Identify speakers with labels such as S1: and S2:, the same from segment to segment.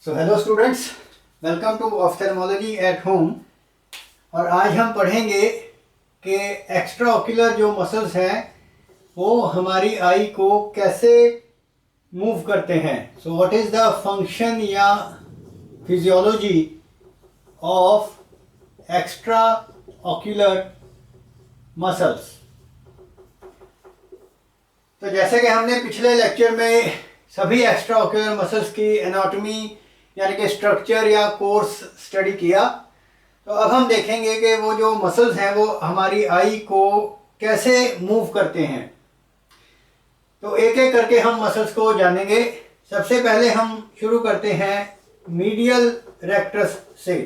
S1: So hello students, welcome to ophthalmology at home. और आज हम पढ़ेंगे कि एक्स्ट्रा ऑक्यूलर जो मसल्स हैं वो हमारी आई को कैसे मूव करते हैं। So what is the function या physiology of extra ocular muscles. तो जैसे कि हमने पिछले लेक्चर में सभी एक्स्ट्रा ऑक्यूलर मसल्स की एनाटॉमी यानी कि स्ट्रक्चर या कोर्स स्टडी किया, तो अब हम देखेंगे कि वो जो मसल्स हैं वो हमारी आई को कैसे मूव करते हैं। तो एक एक करके हम मसल्स को जानेंगे। सबसे पहले हम शुरू करते हैं मीडियल रेक्टस से।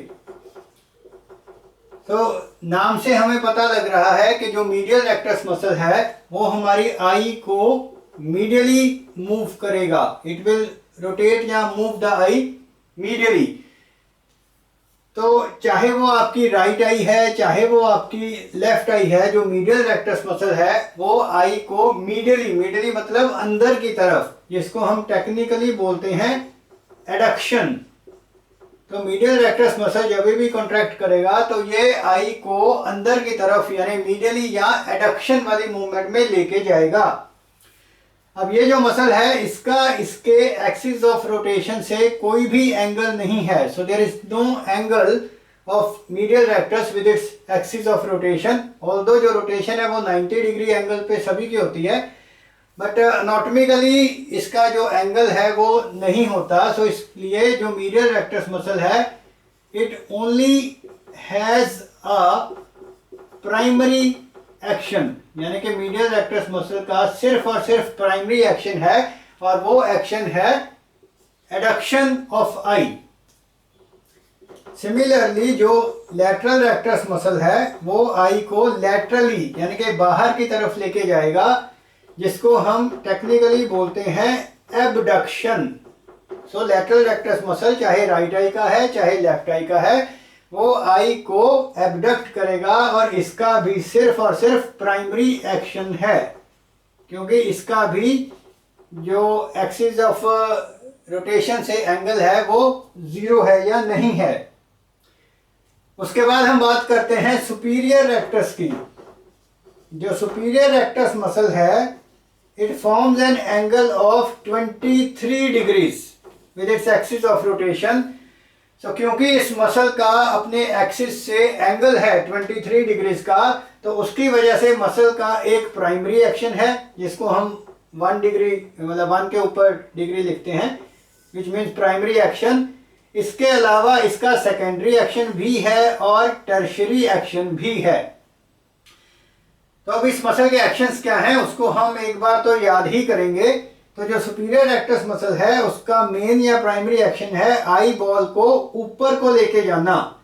S1: तो नाम से हमें पता लग रहा है कि जो मीडियल रेक्टस मसल है वो हमारी आई को मीडियली मूव करेगा। इट विल रोटेट या मूव द आई मीडियली। तो चाहे वो आपकी राइट आई है चाहे वो आपकी लेफ्ट आई है, जो मीडियल रेक्टस मसल है वो आई को मीडियली मतलब अंदर की तरफ, जिसको हम टेक्निकली बोलते हैं एडक्शन। तो मीडियल रेक्टस मसल जब भी कॉन्ट्रैक्ट करेगा तो ये आई को अंदर की तरफ यानी मीडियली या एडक्शन वाली मूवमेंट में लेके जाएगा। अब ये जो मसल है इसका इसके एक्सिस ऑफ रोटेशन से कोई भी एंगल नहीं है। So there is no angle of medial rectus with its axis of rotation. Although जो रोटेशन है वो 90 डिग्री एंगल पे सभी की होती है, बट एनाटॉमिकली इसका जो एंगल है वो नहीं होता। सो इसलिए जो मीडियल रेक्टस मसल है it only has a primary action, यानी कि मीडियल रेक्टस मसल का सिर्फ और सिर्फ प्राइमरी एक्शन है और वो एक्शन है एडक्शन ऑफ आई। सिमिलरली जो लैटरल रेक्टस मसल है वो आई को लैटरली यानी कि बाहर की तरफ लेके जाएगा, जिसको हम टेक्निकली बोलते हैं एबडक्शन। सो लैटरल रेक्टस मसल चाहे राइट आई का है चाहे लेफ्ट आई का है, वो आई को एबडक्ट करेगा और इसका भी सिर्फ और सिर्फ प्राइमरी एक्शन है, क्योंकि इसका भी जो एक्सिस ऑफ रोटेशन से एंगल है वो जीरो है या नहीं है। उसके बाद हम बात करते हैं सुपीरियर रेक्टस की। जो सुपीरियर रेक्टस मसल है it forms an angle of 23 degrees with its axis of rotation. So क्योंकि इस मसल का अपने एक्सिस से एंगल है 23 डिग्रीज का, तो उसकी वजह से मसल का एक प्राइमरी एक्शन है जिसको हम 1 डिग्री मतलब 1 के ऊपर डिग्री लिखते हैं, विच मीन्स प्राइमरी एक्शन। इसके अलावा इसका सेकेंडरी एक्शन भी है और टर्शरी एक्शन भी है। तो अब इस मसल के एक्शंस क्या हैं उसको हम एक बार तो याद ही करेंगे। तो जो सुपीरियर रेक्टस मसल है उसका मेन या प्राइमरी एक्शन है आई बॉल को ऊपर को लेके जाना,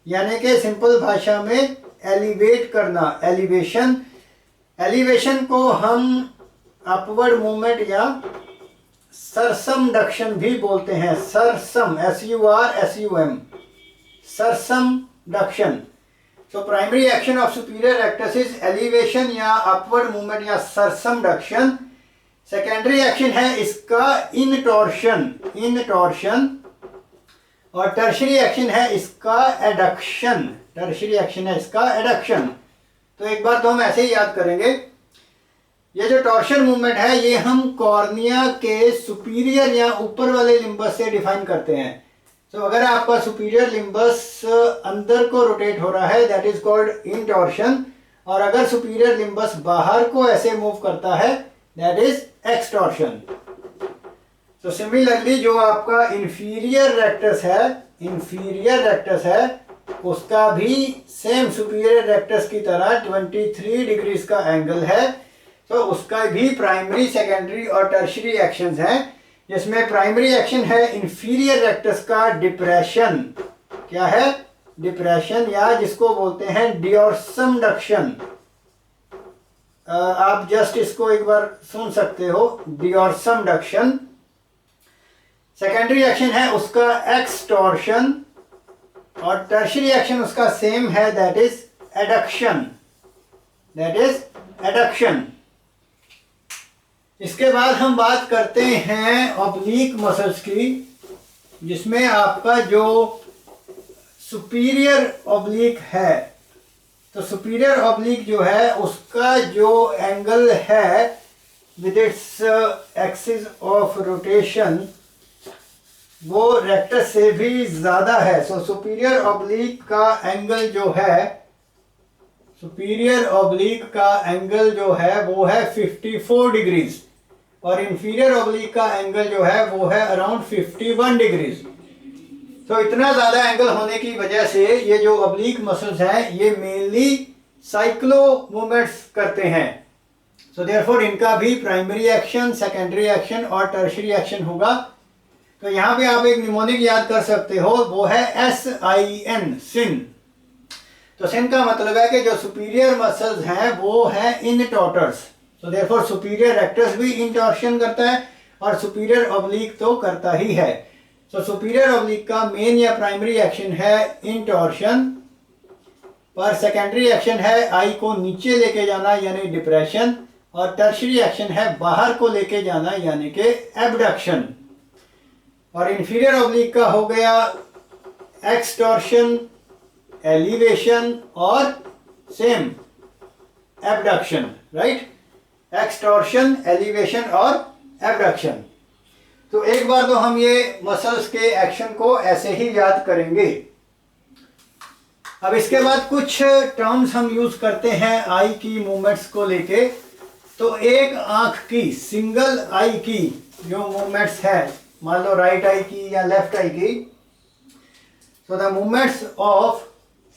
S1: यानी कि सिंपल भाषा में एलिवेट करना, एलिवेशन। एलिवेशन को हम अपवर्ड मूवमेंट या सरसमडक्शन भी बोलते हैं। Sursum SURSUM sursumduction. So primary action of superior rectus is elevation या अपवर्ड मूवमेंट या सरसमडक्शन। सेकेंडरी एक्शन है इसका इनटॉर्शन और टर्शरी एक्शन है इसका एडक्शन। तो एक बार तो हम ऐसे ही याद करेंगे। ये जो टॉर्शन मूवमेंट है ये हम कॉर्निया के सुपीरियर या ऊपर वाले लिम्बस से डिफाइन करते हैं। तो अगर आपका सुपीरियर लिम्बस अंदर को रोटेट हो रहा है दैट इज कॉल्ड इनटॉर्शन, और अगर सुपीरियर लिम्बस बाहर को ऐसे मूव करता है दैट इज एक्सटॉर्शन। तो सिमिलरली जो आपका इंफीरियर रेक्टस है उसका भी सेम सुपीरियर रेक्टस की तरह 23 डिग्रीज का एंगल है। तो उसका भी प्राइमरी, सेकेंडरी और टर्शरी एक्शंस हैं, जिसमें प्राइमरी एक्शन है इंफीरियर रेक्टस का डिप्रेशन। क्या है? डिप्रेशन, या जिसको बोलते हैं डियोर्समडक्शन। आप जस्ट इसको एक बार सुन सकते हो, डियोर्समडक्शन। सेकेंडरी एक्शन है उसका एक्सटॉर्शन और टर्शरी एक्शन उसका सेम है दैट इज एडक्शन। इसके बाद हम बात करते हैं ऑब्लिक मसल्स की। जिसमें आपका जो सुपीरियर ऑब्लिक है, तो सुपीरियर ऑब्लिक जो है उसका जो एंगल है with its axis of rotation वो रेक्टस से भी ज़्यादा है। सो सुपीरियर ऑब्लिक का एंगल जो है, सुपीरियर ऑब्लिक का एंगल जो है वो है 54 डिग्रीज और इंफीरियर ऑब्लिक का एंगल जो है वो है अराउंड 51 डिग्रीज। तो इतना ज़्यादा एंगल होने की वजह से ये जो ऑब्लिक मसल्स हैं ये मेनली साइक्लो मूवमेंट्स करते हैं। सो देयरफॉर इनका भी प्राइमरी एक्शन, सेकेंडरी एक्शन और टर्शियरी एक्शन होगा। तो यहाँ पे आप एक निमोनिक याद कर सकते हो, वो है SIN, सिन। तो सिन का मतलब है कि जो सुपीरियर मसल्स हैं वो है इंटॉर्टर्स। सो देयरफॉर सुपीरियर रेक्टस भी इंटॉर्शन करता है और सुपीरियर ऑब्लिक तो करता ही है। सो सुपीरियर ऑब्लिक का मेन या प्राइमरी एक्शन है इंटॉर्शन, पर सेकेंडरी एक्शन है आई को नीचे लेके जाना यानी डिप्रेशन, और टर्शियरी एक्शन है बाहर को लेके जाना यानी कि एबडक्शन। और इंफीरियर ऑब्लिक का हो गया एक्सटॉर्शन, एलिवेशन और same abduction, right. Extortion, elevation और एबडक्शन। तो एक बार तो हम ये मसल्स के एक्शन को ऐसे ही याद करेंगे। अब इसके बाद कुछ टर्म्स हम यूज करते हैं आई की मूवमेंट्स को लेके। तो एक आंख की, सिंगल आई की जो मूवमेंट्स है, मान लो राइट आई की या लेफ्ट आई की, so the movements of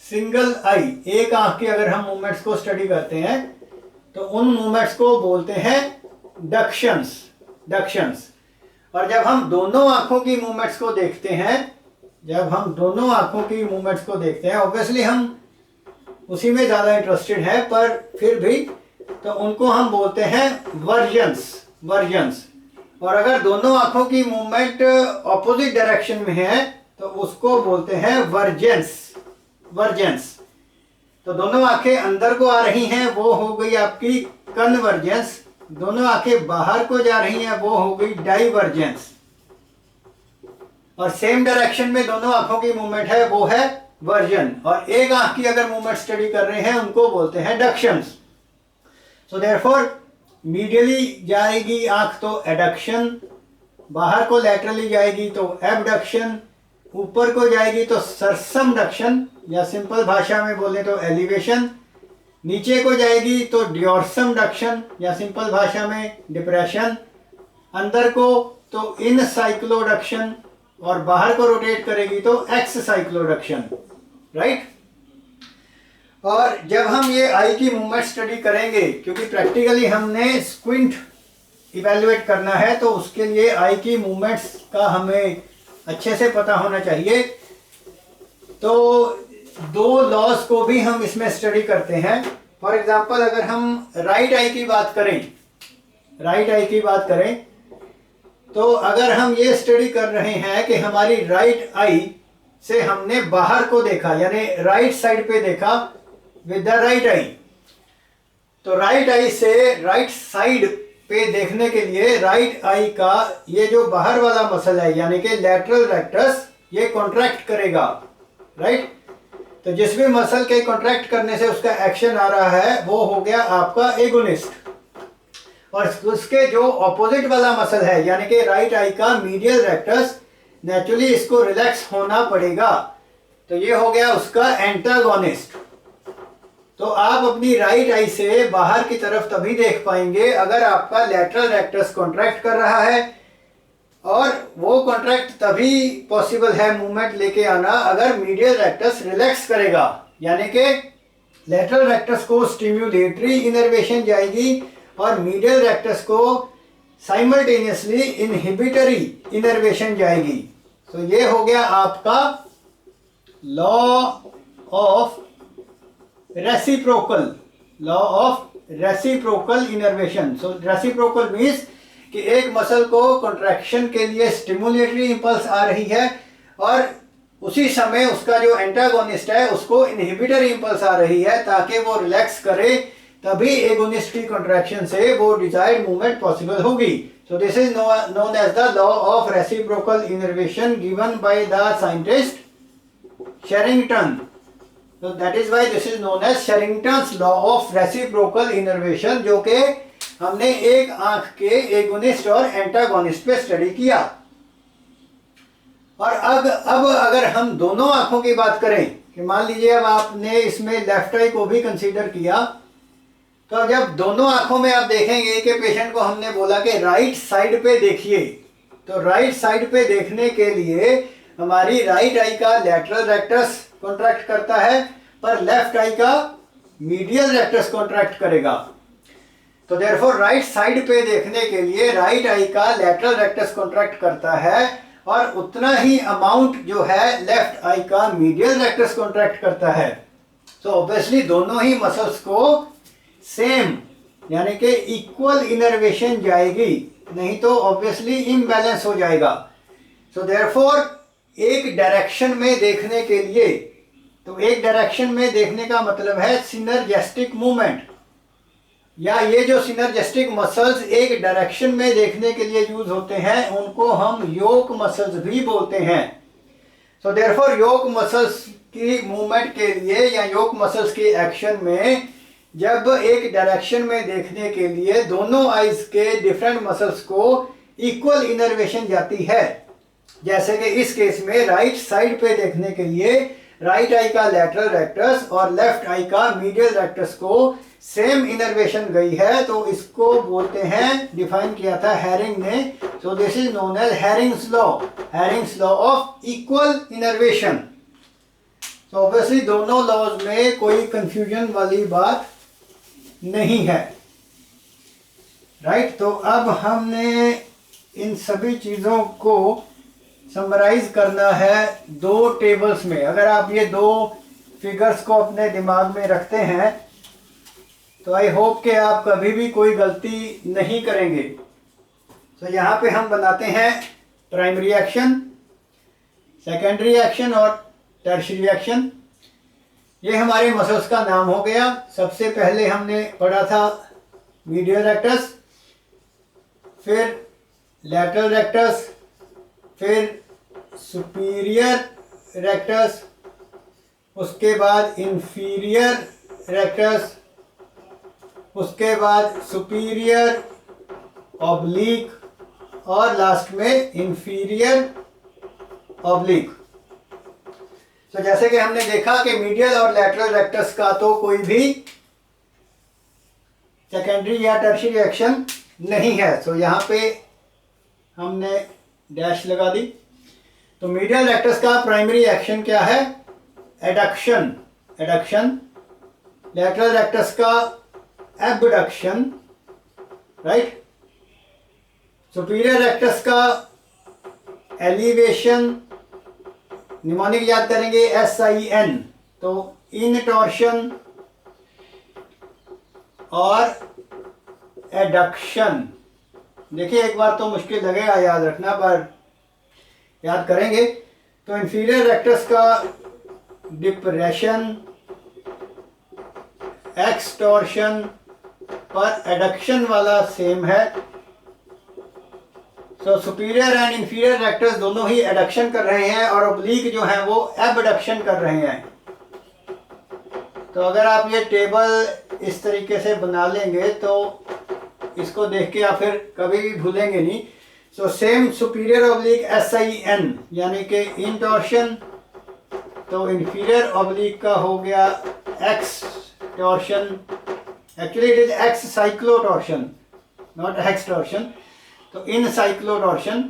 S1: single eye, एक आंख की अगर हम मूवमेंट्स को स्टडी करते हैं तो उन मूवमेंट्स को बोलते हैं डक्शंस, डक्शंस। और जब हम दोनों आंखों की मूवमेंट्स को देखते हैं, जब हम दोनों आंखों की मूवमेंट्स को देखते हैं, ऑब्वियसली हम उसी में ज़्यादा इंटरेस्टेड हैं, पर फिर भी तो उनको हम बोलते हैं वर्जन्स, वर्जन्स। और अगर दोनों आंखों की मूवमेंट ऑपोजिट डायरेक्शन में है तो उसको बोलते हैं वर्जेंस, वर्जेंस। तो दोनों आंखें अंदर को आ रही हैं वो हो गई आपकी कन्वर्जेंस, दोनों आंखें बाहर को जा रही हैं वो हो गई डाइवर्जेंस, और सेम डायरेक्शन में दोनों आंखों की मूवमेंट है वो है वर्जन। और एक आंख की अगर मूवमेंट स्टडी कर रहे हैं उनको बोलते हैं डक्शंस। सो देयरफॉर मीडियली जाएगी आंख तो एडक्शन, बाहर को लैटरली जाएगी तो एबडक्शन, ऊपर को जाएगी तो सरसमडक्शन या सिंपल भाषा में बोले तो एलिवेशन, नीचे को जाएगी तो डियोर्समडक्शन या सिंपल भाषा में डिप्रेशन, अंदर को तो इनसाइक्लोडक्शन और बाहर को रोटेट करेगी तो एक्ससाइक्लोडक्शन, राइट। और जब हम ये आई की मूवमेंट स्टडी करेंगे, क्योंकि प्रैक्टिकली हमने स्क्विंट इवेल्युएट करना है, तो उसके लिए आई की मूवमेंट्स का हमें अच्छे से पता होना चाहिए। तो दो लॉज को भी हम इसमें स्टडी करते हैं। फॉर एग्जांपल अगर हम राइट आई की बात करें, राइट आई की बात करें, तो अगर हम ये स्टडी कर रहे हैं कि हमारी राइट आई से हमने बाहर को देखा यानी राइट साइड पे देखा विद द राइट आई, तो राइट आई से राइट साइड पे देखने के लिए राइट आई का ये जो बाहर वाला मसल है यानी कि लैटरल रेक्टस ये कॉन्ट्रैक्ट करेगा, राइट। तो जिस भी मसल के कॉन्ट्रैक्ट करने से उसका एक्शन आ रहा है वो हो गया आपका एगोनिस्ट, और उसके जो ऑपोजिट वाला मसल है यानी कि राइट आई का मीडियल रेक्टस, नेचुरली इसको रिलैक्स होना पड़ेगा, तो ये हो गया उसका एंटागोनिस्ट। तो आप अपनी राइट आई से बाहर की तरफ तभी देख पाएंगे अगर आपका लैटरल रेक्टस कॉन्ट्रैक्ट कर रहा है, और वो कॉन्ट्रैक्ट तभी पॉसिबल है मूवमेंट लेके आना अगर मीडियल रेक्टस रिलैक्स करेगा, यानी कि लैटरल रेक्टस को स्टिम्युलेटरी इनर्वेशन जाएगी और मीडियल रेक्टस को साइमल्टेनियसली इनहिबिटरी इनर्वेशन जाएगी। तो ये हो गया आपका law of reciprocal, law of reciprocal innervation. So reciprocal means कि एक मसल को कॉन्ट्रैक्शन के लिए स्टिमुलेटरी इंपल्स आ रही है और उसी समय उसका जो एंटागोनिस्ट है उसको इनहिबिटरी इंपल्स आ रही है ताकि वो रिलैक्स करे तभी एगोनिस्ट की कॉन्ट्रैक्शन से वो डिजायर्ड मूवमेंट पॉसिबल होगी। So this is known as the law of reciprocal innervation given by the scientist Sherrington. So that is why this is known as Sherrington's law of reciprocal innervation, जो कि हमने एक आंख के agonist और antagonist पे study किया। और अब अगर हम दोनों आंखों की बात करें कि मान लीजिए अब आपने इसमें लेफ्ट आई को भी कंसीडर किया, तो जब दोनों आंखों में आप देखेंगे कि पेशेंट को हमने बोला कि राइट साइड पे देखिए, तो राइट साइड पे देखने के लिए हमारी राइट आई का लैटरल रेक्टस कॉन्ट्रैक्ट करता है, पर लेफ्ट आई का मीडियल रेक्टस कॉन्ट्रैक्ट करेगा। तो देयरफॉर राइट साइड पे देखने के लिए राइट आई का लैटरल रेक्टस कॉन्ट्रैक्ट करता है, और उतना ही अमाउंट जो है लेफ्ट आई का मीडियल रेक्टस कॉन्ट्रैक्ट करता है। तो ऑब्वियसली दोनों ही मसल्स को सेम यानी कि इक्वल इनर्वेशन जाएगी, नहीं तो ऑब्वियसली इम्बैलेंस हो जाएगा। सो देयरफॉर एक डायरेक्शन में देखने के लिए, तो एक डायरेक्शन में देखने का मतलब है सिनर्जेस्टिक मूवमेंट, या ये जो सिनर्जेस्टिक मसल्स एक डायरेक्शन में देखने के लिए यूज होते हैं उनको हम योक मसल्स भी बोलते हैं। सो देयरफॉर योक मसल्स की मूवमेंट के लिए या योक मसल्स की एक्शन में जब एक डायरेक्शन में देखने के लिए दोनों आईज के डिफरेंट मसल्स को इक्वल इनर्वेशन जाती है, जैसे कि इस केस में राइट साइड पे देखने के लिए राइट आई का लैटरल रेक्टस और लेफ्ट आई का मीडियल रेक्टस को सेम इनर्वेशन गई है, तो इसको बोलते हैं, डिफाइन किया था हैरिंग ने। So this is known as Hering's law of equal innervation. तो ऑब्वियसली दोनों लॉज में कोई कंफ्यूजन वाली बात नहीं है, राइट। तो अब हमने इन सभी चीज़ों को समराइज करना है दो टेबल्स में। अगर आप ये दो फिगर्स को अपने दिमाग में रखते हैं तो आई होप कि आप कभी भी कोई गलती नहीं करेंगे। तो यहाँ पे हम बनाते हैं प्राइमरी एक्शन, सेकेंडरी एक्शन और टर्शियरी एक्शन। ये हमारे मसल्स का नाम हो गया। सबसे पहले हमने पढ़ा था मीडियल रेक्टस, फिर लैटरल रेक्टस, फिर सुपीरियर रेक्टस, उसके बाद इंफीरियर रेक्टस, उसके बाद सुपीरियर ऑब्लिक और लास्ट में इंफीरियर ऑब्लिक। तो जैसे कि हमने देखा कि मीडियल और लैटरल रेक्टस का तो कोई भी सेकेंडरी या टर्शियरी एक्शन नहीं है, तो यहाँ पे हमने डैश लगा दी। तो मीडियल रेक्टस का प्राइमरी एक्शन क्या है? एडक्शन। लैटरल रेक्टस का एबडक्शन, राइट। सुपीरियर रेक्टस का एलिवेशन, निमोनिक याद करेंगे SIN, तो इनटॉर्शन और एडक्शन। देखिए एक बार तो मुश्किल लगेगा याद रखना, पर याद करेंगे। तो इंफीरियर रेक्टस का डिप्रेशन, एक्सटॉर्शन, पर एडक्शन वाला सेम है। तो सुपीरियर एंड इंफीरियर रेक्टस दोनों ही एडक्शन कर रहे हैं और ऑब्लिक जो है वो एबडक्शन कर रहे हैं। तो अगर आप ये टेबल इस तरीके से बना लेंगे तो इसको देख के आप फिर कभी भी भूलेंगे नहीं। So same superior oblique SIN यानी कि इंटॉर्शन, तो इंफीरियर ऑब्लिक का हो गया extorsion. Actually it is excyclotorsion, not extorsion, तो इन साइक्लोटॉर्शन।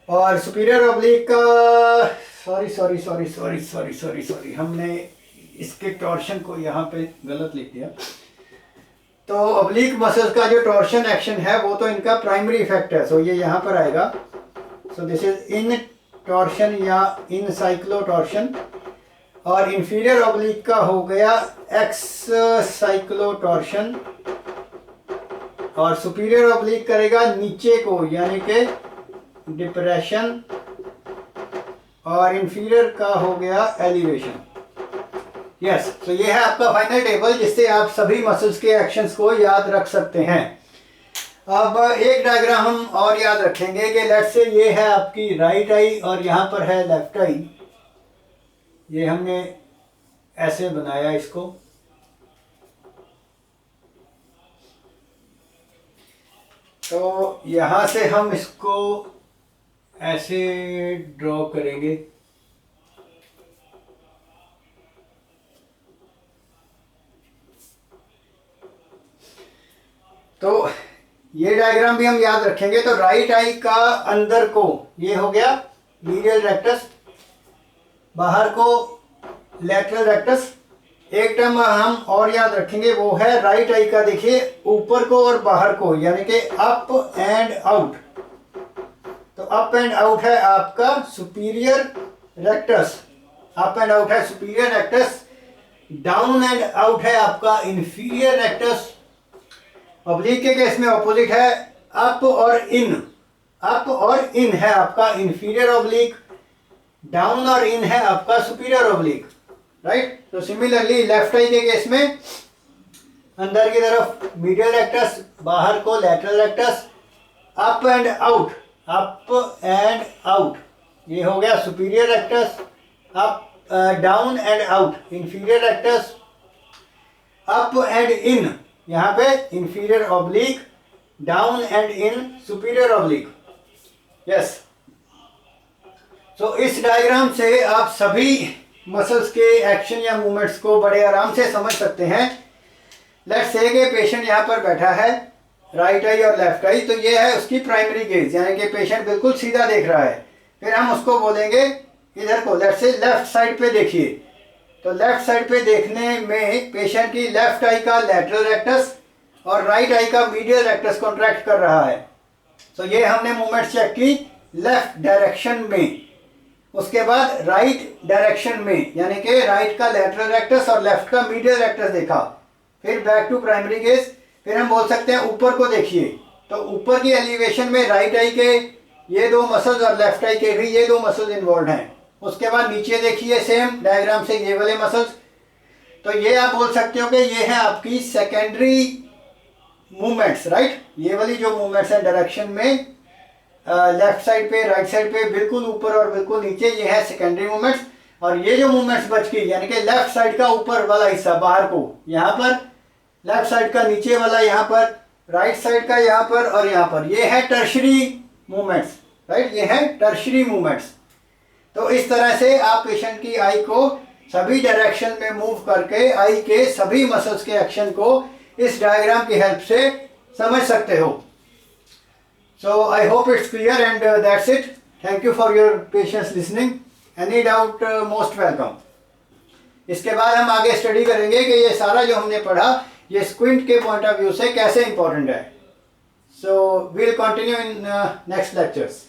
S1: और सुपीरियर ऑब्लिक का सॉरी हमने इसके टॉर्शन को यहाँ पे गलत लिख दिया। तो ऑब्लिक मसल्स का जो टॉर्शन एक्शन है वो तो इनका प्राइमरी इफेक्ट है, सो ये यहाँ पर आएगा। सो दिस इज इन टॉर्शन या इन साइक्लोटॉर्शन। और इंफीरियर ऑब्लिक का हो गया एक्स साइक्लोटॉर्शन, और सुपीरियर ऑब्लिक करेगा नीचे को यानी कि डिप्रेशन, और इंफीरियर का हो गया एलिवेशन। यस, तो ये है आपका फाइनल टेबल जिससे आप सभी मसल्स के एक्शंस को याद रख सकते हैं। अब एक डायग्राम हम और याद रखेंगे कि लेट्स से ये है आपकी राइट आई और यहाँ पर है लेफ्ट आई। ये हमने ऐसे बनाया इसको, तो यहाँ से हम इसको ऐसे ड्रॉ करेंगे। तो ये डायग्राम भी हम याद रखेंगे। तो राइट आई का अंदर को ये हो गया मीडियल रेक्टस, बाहर को लैटरल रेक्टस। एक टर्म हम और याद रखेंगे, वो है राइट आई का, देखिए ऊपर को और बाहर को, यानी कि अप एंड आउट। तो अप एंड आउट है आपका superior rectus, up and out है superior rectus. Down and out है आपका इंफीरियर रेक्टस। ऑब्लिक के केस में ऑपोजिट है, अप और इन, अप और इन है आपका इंफीरियर ऑब्लिक, डाउन और इन है आपका सुपीरियर ऑब्लिक, राइट। तो सिमिलरली लेफ्ट आई के केस में अंदर की तरफ मीडियल रेक्टस, बाहर को lateral rectus, up and out, up and out ये हो गया superior rectus, up down and out inferior rectus, up and in यहाँ पे inferior oblique, down and in superior oblique. Yes, तो इस डायग्राम से आप सभी मसल्स के एक्शन या मूवमेंट्स को बड़े आराम से समझ सकते हैं। लेट्स से कि पेशेंट यहाँ पर बैठा है, राइट आई और लेफ्ट आई, तो ये है उसकी प्राइमरी गेज, यानी कि पेशेंट बिल्कुल सीधा देख रहा है। फिर हम उसको बोलेंगे इधर को, लेट्स से लेफ्ट साइड पे देखिए। तो लेफ्ट साइड पे देखने में पेशेंट की लेफ्ट आई का लैटरल रेक्टस और राइट आई का मीडियल रेक्टस कॉन्ट्रैक्ट कर रहा है। तो ये हमने मूवमेंट चेक की लेफ्ट डायरेक्शन में। उसके बाद राइट डायरेक्शन में, यानी कि राइट का लैटरल रेक्टस और लेफ्ट का मीडियल रेक्टस देखा। फिर बैक टू प्राइमरी गेज। फिर हम बोल सकते हैं ऊपर को देखिए, तो ऊपर की एलिवेशन में राइट आई के ये दो मसल्स और लेफ्ट आई के भी ये दो मसल्स इन्वॉल्व हैं। उसके बाद नीचे देखिए सेम डायग्राम से ये वाले मसल्स। तो ये आप बोल सकते हो कि ये है आपकी सेकेंडरी मूवमेंट्स, राइट। ये वाली जो मूवमेंट्स हैं डायरेक्शन में लेफ्ट साइड पे, राइट साइड पे, बिल्कुल ऊपर और बिल्कुल नीचे, ये है सेकेंडरी मूवमेंट्स। और ये जो मूवमेंट्स बच गई, यानी कि लेफ्ट साइड का ऊपर वाला हिस्सा बाहर को यहाँ पर, लेफ्ट साइड का नीचे वाला यहाँ पर, राइट साइड का यहाँ पर और यहाँ पर, ये है टर्शरी मूवमेंट्स, राइट। ये है टर्शरी मूवमेंट्स। तो इस तरह से आप पेशेंट की आई को सभी डायरेक्शन में मूव करके आई के सभी मसल्स के एक्शन को इस डायग्राम की हेल्प से समझ सकते हो। So I hope it's clear and that's it. Thank you for your patience listening. Any doubt most welcome. इसके बाद हम आगे स्टडी करेंगे कि ये सारा जो हमने पढ़ा ये स्क्विंट के पॉइंट ऑफ व्यू से कैसे इंपॉर्टेंट है। So we will continue in next lectures.